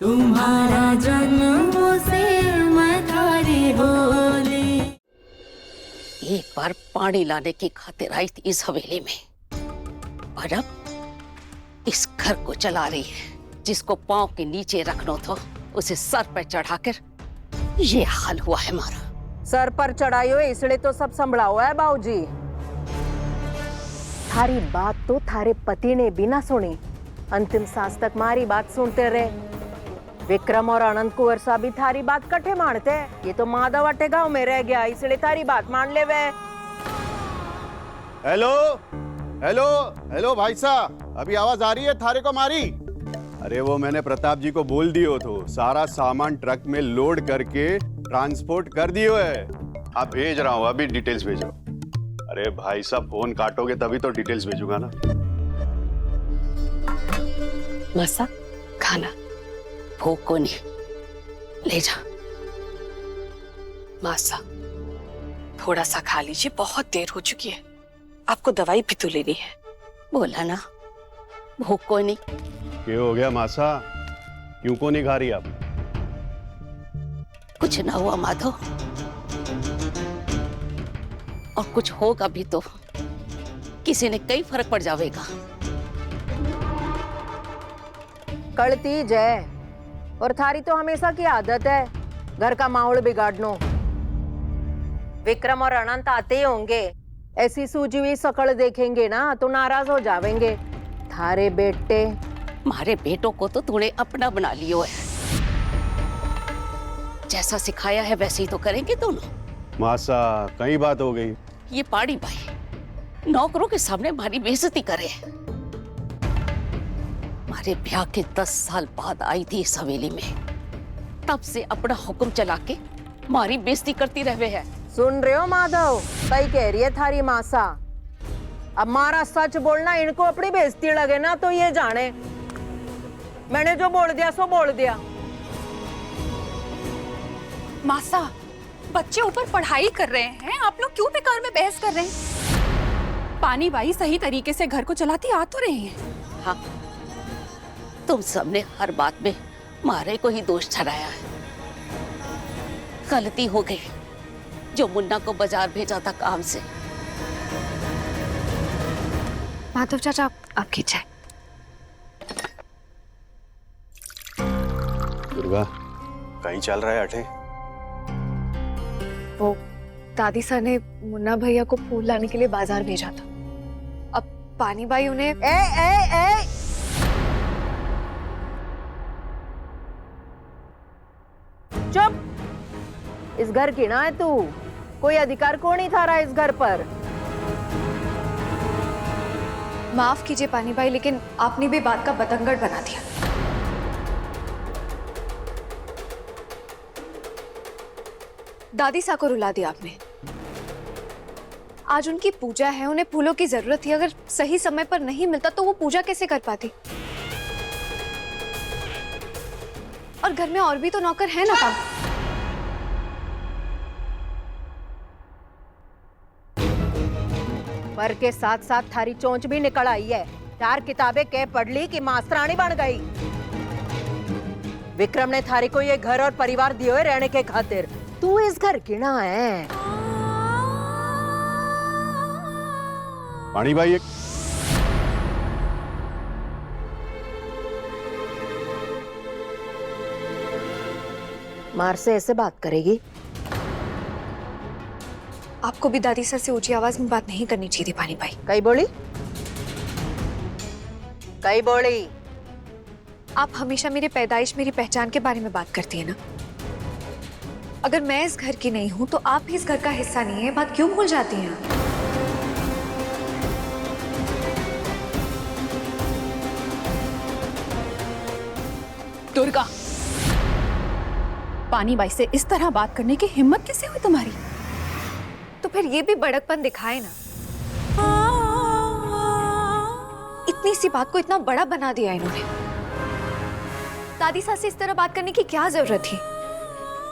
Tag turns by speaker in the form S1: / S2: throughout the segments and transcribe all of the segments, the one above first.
S1: तुम्हारा जन्मों से मैं थारी होली।
S2: एक बार पानी लाने की खातिर आई थी इस हवेली में और अब इस घर को चला रही है। जिसको पांव के नीचे रखना था उसे सर पर चढ़ाकर ये हाल हुआ है हमारा।
S3: सर पर चढ़ाई हो इसलिए तो सब संभला हुआ है बाबूजी। थारी बात तो थारे पति ने भी ना सुनी, अंतिम सांस तक मारी बात सुनते रहे। विक्रम और अनंत कुंवर साहब भी थारी बात कठे मानते हैं। ये तो माधव अट्टे गांव में रह गया इसलिए थारी बात मान ले वे।
S4: हेलो हेलो हेलो भाई साहब, अभी आवाज आ रही है थारे को मारी? अरे वो मैंने प्रताप जी को बोल दियो तो सारा सामान ट्रक में लोड करके ट्रांसपोर्ट कर दियो है। आप भेज रहा हूँ, अभी डिटेल्स भेजो। अरे भाई साहब फोन काटोगे तभी तो डिटेल्स भेजूंगा ना।
S2: मसा खाना भूख को नहीं, ले जा।
S5: मासा थोड़ा सा खा लीजिए, बहुत देर हो चुकी है। आपको दवाई भी तो लेनी है।
S2: बोला ना भूख को नहीं।
S4: क्या हो गया मासा, क्यों को नहीं खा रही आप?
S2: कुछ ना हुआ माधव, और कुछ होगा भी तो किसी ने कई फर्क पड़ जाएगा।
S3: कड़ती जय, और थारी तो हमेशा की आदत है घर का माहौल बिगाड़नो। विक्रम और अनंत आते ही होंगे, ऐसी सूजी हुई शकल देखेंगे ना तो नाराज हो जावेंगे। थारे बेटे
S2: हमारे बेटों को तो तूने अपना बना लियो है। जैसा सिखाया है वैसे ही तो करेंगे दोनों।
S4: मासा कई बात हो गई।
S2: ये पाड़ी भाई नौकरों के सामने हमारी बेइज्जती करे। हमारे ब्याह के 10 साल बाद आई थी इस हवेली में, तब से अपना हुक्म चला के हमारी बेइज्जती करती रहे है।
S3: सुन रहे हो माधव, सही कह रही है थारी मासा। अब मारा सच बोलना, इनको अपनी बेइज्जती लगे ना तो ये जाने मैंने जो बोल दिया सो बोल दिया।
S5: मासा बच्चे ऊपर पढ़ाई कर रहे हैं, आप लोग क्यों बेकार में बहस कर रहे हैं? पानी बाई सही तरीके से घर को चलाती आ तो रही है।
S2: हाँ, तुम सबने हर बात में मारे को ही दोष ठहराया है। गलती हो गई जो मुन्ना को बाजार भेजा था काम से।
S5: माधव चाचा आपकी चाय।
S4: दुर्गा कहीं चल रहा है अठे?
S6: वो दादी सर ने मुन्ना भैया को फूल लाने के लिए बाजार भेजा था। अब पानी बाई उन्हें
S3: ए चुप, इस घर की ना है तू, कोई अधिकार को नहीं था रहा इस घर पर।
S6: माफ कीजिए पानी बाई, लेकिन आपने भी बात का बतंगड़ बना दिया। दादी सा को रुला दिया आपने। आज उनकी पूजा है, उन्हें फूलों की जरूरत थी। अगर सही समय पर नहीं मिलता तो वो पूजा कैसे कर पाती? और घर में और भी तो नौकर है ना काम।
S3: पर के साथ साथ थारी चोंच भी निकल आई है। 4 किताबें कह पढ़ ली कि मास्टरानी बन गई। विक्रम ने थारी को ये घर और परिवार दिए हुए रहने के खातिर। तू इस घर की ना है।
S4: पानी भाई
S3: मार से ऐसे बात करेगी?
S6: आपको भी दादी सर से ऊंची आवाज में बात नहीं करनी चाहिए थी पानी भाई।
S3: कई बोली? कई बोली?
S6: आप हमेशा मेरी पैदाइश, मेरी पहचान के बारे में बात करती है ना। अगर मैं इस घर की नहीं हूं तो आप भी इस घर का हिस्सा नहीं है। बात क्यों भूल जाती हैं आप?
S5: दुर्गा, पानी बाई से इस तरह बात करने की हिम्मत कैसे हुई तुम्हारी?
S6: तो फिर ये भी बड़कपन दिखाए ना। इतनी सी बात को इतना बड़ा बना दिया इन्होंने। दादी सास से इस तरह बात करने की क्या जरूरत थी?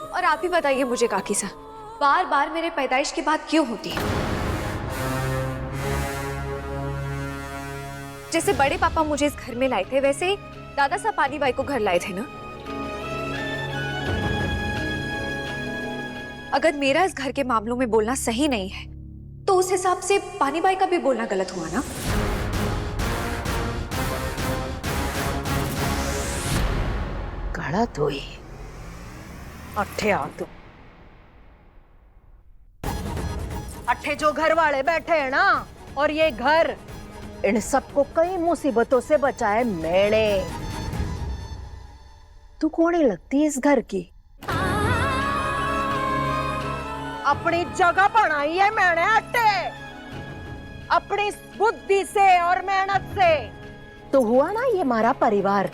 S6: और आप ही बताइए मुझे काकी सा, बार बार मेरे पैदाइश की बात क्यों होती है? जैसे बड़े पापा मुझे इस घर में लाए थे, वैसे ही दादा साहब पानी बाई को घर लाए थे ना। अगर मेरा इस घर के मामलों में बोलना सही नहीं है तो उस हिसाब से पानी बाई का भी बोलना गलत हुआ ना।
S3: गलत हुई। अट्ठे आ तू। अट्ठे जो घर वाले बैठे हैं ना, और ये घर, इन सबको कई मुसीबतों से बचाए मैंने। तू कौन लगती है इस घर की? अपनी जगह बनाई है मैंने अट्टे, अपनी बुद्धि से और मेहनत से। तो हुआ ना ये हमारा परिवार।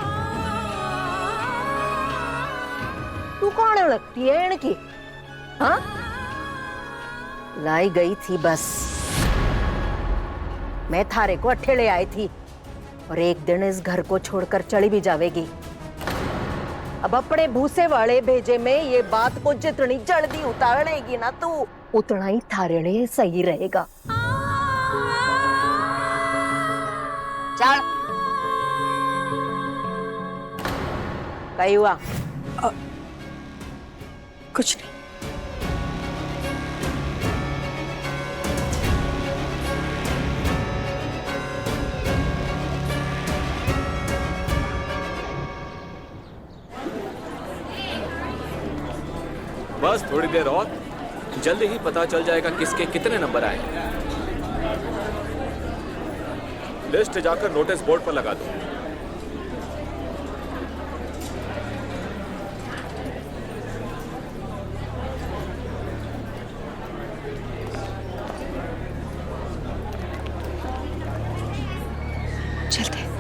S3: तू कौन लगती है इनकी? हाँ, लाई गई थी बस। मैं थारे को अट्ठे ले आई थी, और एक दिन इस घर को छोड़कर चली भी जावेगी। अब अपने भूसे वाले भेजे में ये बात को जितनी जल्दी उतारेगी ना तू, उतना ही थारे लिए सही रहेगा। चल। कहीं हुआ?
S6: कुछ नहीं।
S7: बस थोड़ी देर और, जल्दी ही पता चल जाएगा किसके कितने नंबर आए। लिस्ट जाकर नोटिस बोर्ड पर लगा दो।
S6: चलते हैं।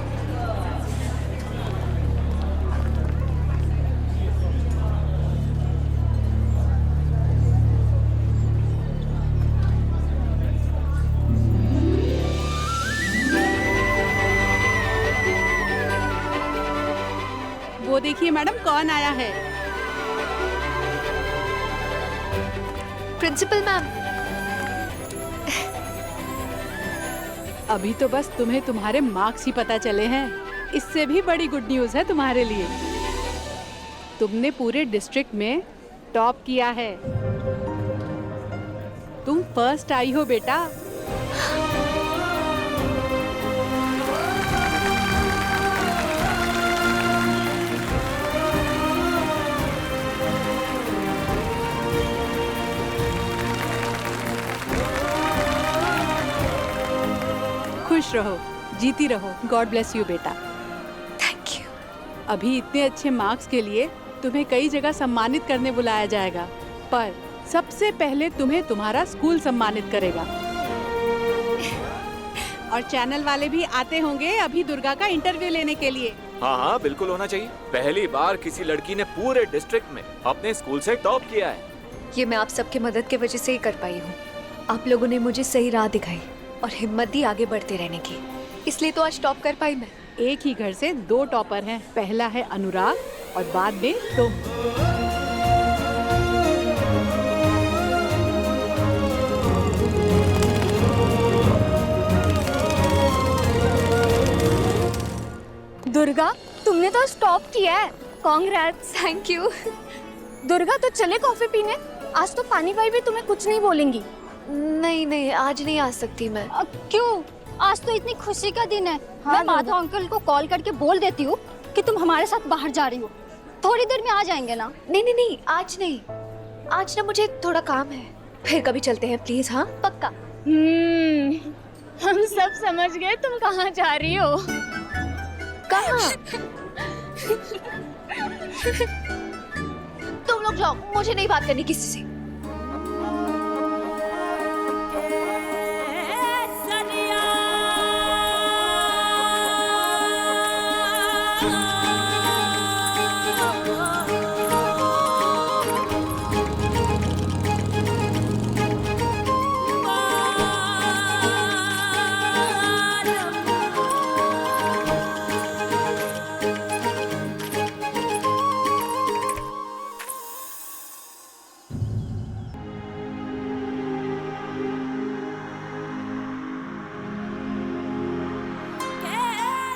S5: वो देखिए मैडम, कौन आया है।
S6: Principal ma'am.
S5: अभी तो बस तुम्हें तुम्हारे मार्क्स ही पता चले हैं। इससे भी बड़ी गुड न्यूज़ है तुम्हारे लिए। तुमने पूरे डिस्ट्रिक्ट में टॉप किया है। तुम फर्स्ट आई हो बेटा। खुश रहो, जीती रहो। गॉड ब्लेस यू बेटा।
S6: Thank you.
S5: अभी इतने अच्छे मार्क्स के लिए तुम्हें कई जगह सम्मानित करने बुलाया जाएगा, पर सबसे पहले तुम्हें तुम्हारा स्कूल सम्मानित करेगा। और चैनल वाले भी आते होंगे अभी दुर्गा का इंटरव्यू लेने के लिए।
S7: हाँ हाँ, बिल्कुल होना चाहिए। पहली बार किसी लड़की ने पूरे डिस्ट्रिक्ट में अपने स्कूल से टॉप किया है।
S6: ये मैं आप सबके मदद की वजह से ही कर पाई हूँ। आप लोगों ने मुझे सही राह दिखाई और हिम्मत दी आगे बढ़ते रहने की, इसलिए तो आज टॉप कर पाई मैं।
S5: एक ही घर से दो टॉपर हैं। पहला है अनुराग और बाद में तुम।
S8: दुर्गा, तुमने तो स्टॉप किया है। कांग्रेट्स।
S6: Thank you.
S8: दुर्गा, तो चले कॉफी पीने। आज तो पानी भाई भी तुम्हें कुछ नहीं बोलेंगी।
S6: नहीं नहीं, आज नहीं आ सकती मैं।
S8: क्यों? आज तो इतनी खुशी का दिन है। मैं माधव अंकल को कॉल करके बोल देती हूँ कि तुम हमारे साथ बाहर जा रही हो। थोड़ी देर में आ जाएंगे ना?
S6: नहीं नहीं नहीं, आज नहीं। आज ना मुझे थोड़ा काम है, फिर कभी चलते हैं प्लीज। हाँ पक्का।
S8: हम सब समझ गए तुम कहाँ जा रही हो।
S6: कहाँ? तुम लोग जाओ, मुझे नहीं बात करनी किसी से।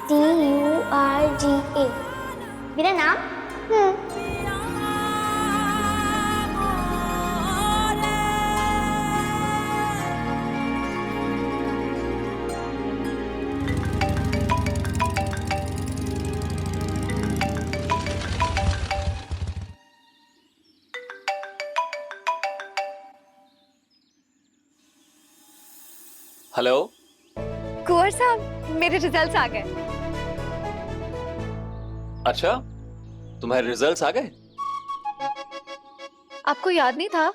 S9: DURGA मेरा नाम।
S7: हेलो।
S6: कुंवर साहब, मेरे रिजल्ट्स आ गए।
S7: अच्छा, तुम्हारे रिजल्ट्स आ गए?
S6: आपको याद नहीं था?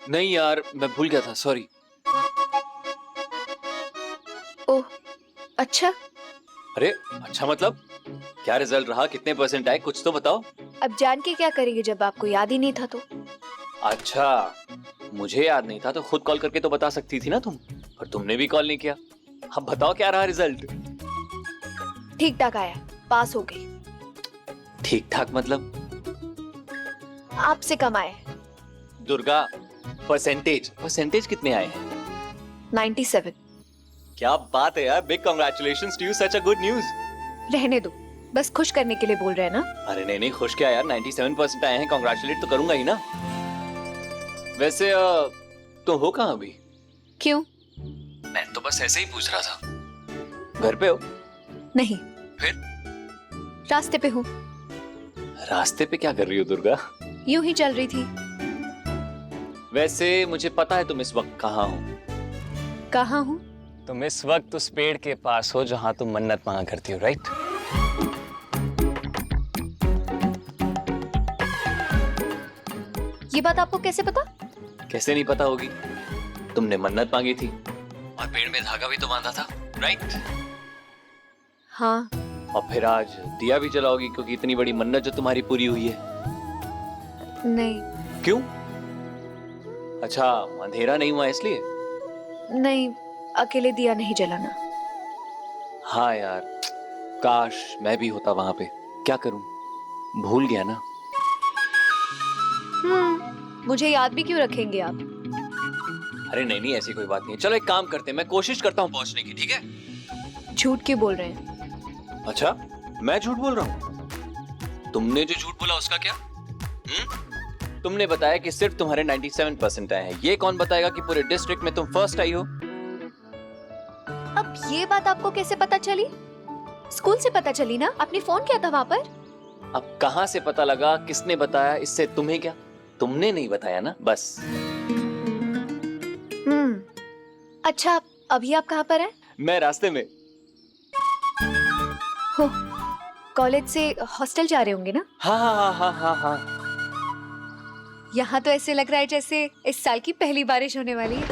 S7: नहीं यार, मैं भूल गया था, सॉरी।
S6: ओह, अच्छा।
S7: अरे अच्छा मतलब क्या रिजल्ट रहा, कितने परसेंट आए, कुछ तो बताओ।
S6: अब जान के क्या करेंगे जब आपको याद ही नहीं था तो।
S7: अच्छा, मुझे याद नहीं था तो खुद कॉल करके तो बता सकती थी ना तुम, पर तुमने भी कॉल नहीं किया। अब बताओ क्या रहा रिजल्ट?
S6: ठीक ठाक आया, पास हो गई।
S7: ठीक ठाक मतलब?
S6: आपसे कम आए।
S7: दुर्गा, परसेंटेज कितने आए हैं?
S6: 97।
S7: क्या बात है यार, big congratulations to you, such a good news.
S6: रहने दो, बस खुश करने के लिए बोल रहे हैं ना।
S7: अरे नहीं नहीं, खुश क्या यार, 97% आए हैं, कांग्रेचुलेट तो करूंगा ही ना। वैसे तुम हो कहाँ अभी?
S6: क्यों?
S7: मैं तो बस ऐसे ही पूछ रहा था। घर पे हो?
S6: नहीं।
S7: फिर?
S6: रास्ते पे हूँ।
S7: रास्ते पे क्या कर रही हो दुर्गा?
S6: यूं ही चल रही थी।
S7: वैसे मुझे पता है तुम इस वक्त कहाँ हो।
S6: कहाँ हूँ?
S7: तुम इस वक्त उस पेड़ के पास हो जहाँ तुम मन्नत मांगा करती हो, राइट?
S6: ये बात आपको कैसे पता?
S7: कैसे नहीं पता होगी, तुमने मन्नत मांगी थी और पेड़ में धागा भी तो बांधा था, राइट?
S6: हाँ।
S7: और फिर आज दिया भी जलाओगी क्योंकि इतनी बड़ी मन्नत जो तुम्हारी पूरी हुई है।
S6: नहीं।
S7: क्यों? अच्छा, अंधेरा नहीं हुआ इसलिए?
S6: नहीं, अकेले दिया नहीं जलाना।
S7: हाँ यार, काश मैं भी होता वहां पे, क्या करूं, भूल गया ना।
S6: मुझे याद भी क्यों रखेंगे आप?
S7: अरे नहीं नहीं, ऐसी कोई बात नहीं, चलो एक काम करते हैं, मैं कोशिश करता हूँ पहुंचने की, ठीक है?
S6: झूठ क्यों बोल रहे हैं?
S7: अच्छा, मैं झूठ बोल रहा हूँ? तुमने जो झूठ बोला उसका क्या? तुमने बताया कि सिर्फ तुम्हारे 97% आए हैं, ये कौन बताएगा कि पूरे डिस्ट्रिक्ट में तुम फर्स्ट आई हो?
S6: अब ये बात आपको कैसे पता चली? स्कूल से पता चली ना, आपने फोन किया था वहां पर।
S7: अब कहां से पता लगा, किसने बताया, इससे तुम्हें क्या? तुमने नहीं बताया ना, बस।
S6: अच्छा, अभी आप कहाँ पर हैं?
S7: मैं रास्ते में।
S6: हो, कॉलेज से हॉस्टल जा रहे होंगे ना?
S7: हाँ हाँ हाँ हाँ हाँ।
S6: यहाँ तो ऐसे लग रहा है जैसे इस साल की पहली बारिश होने वाली है।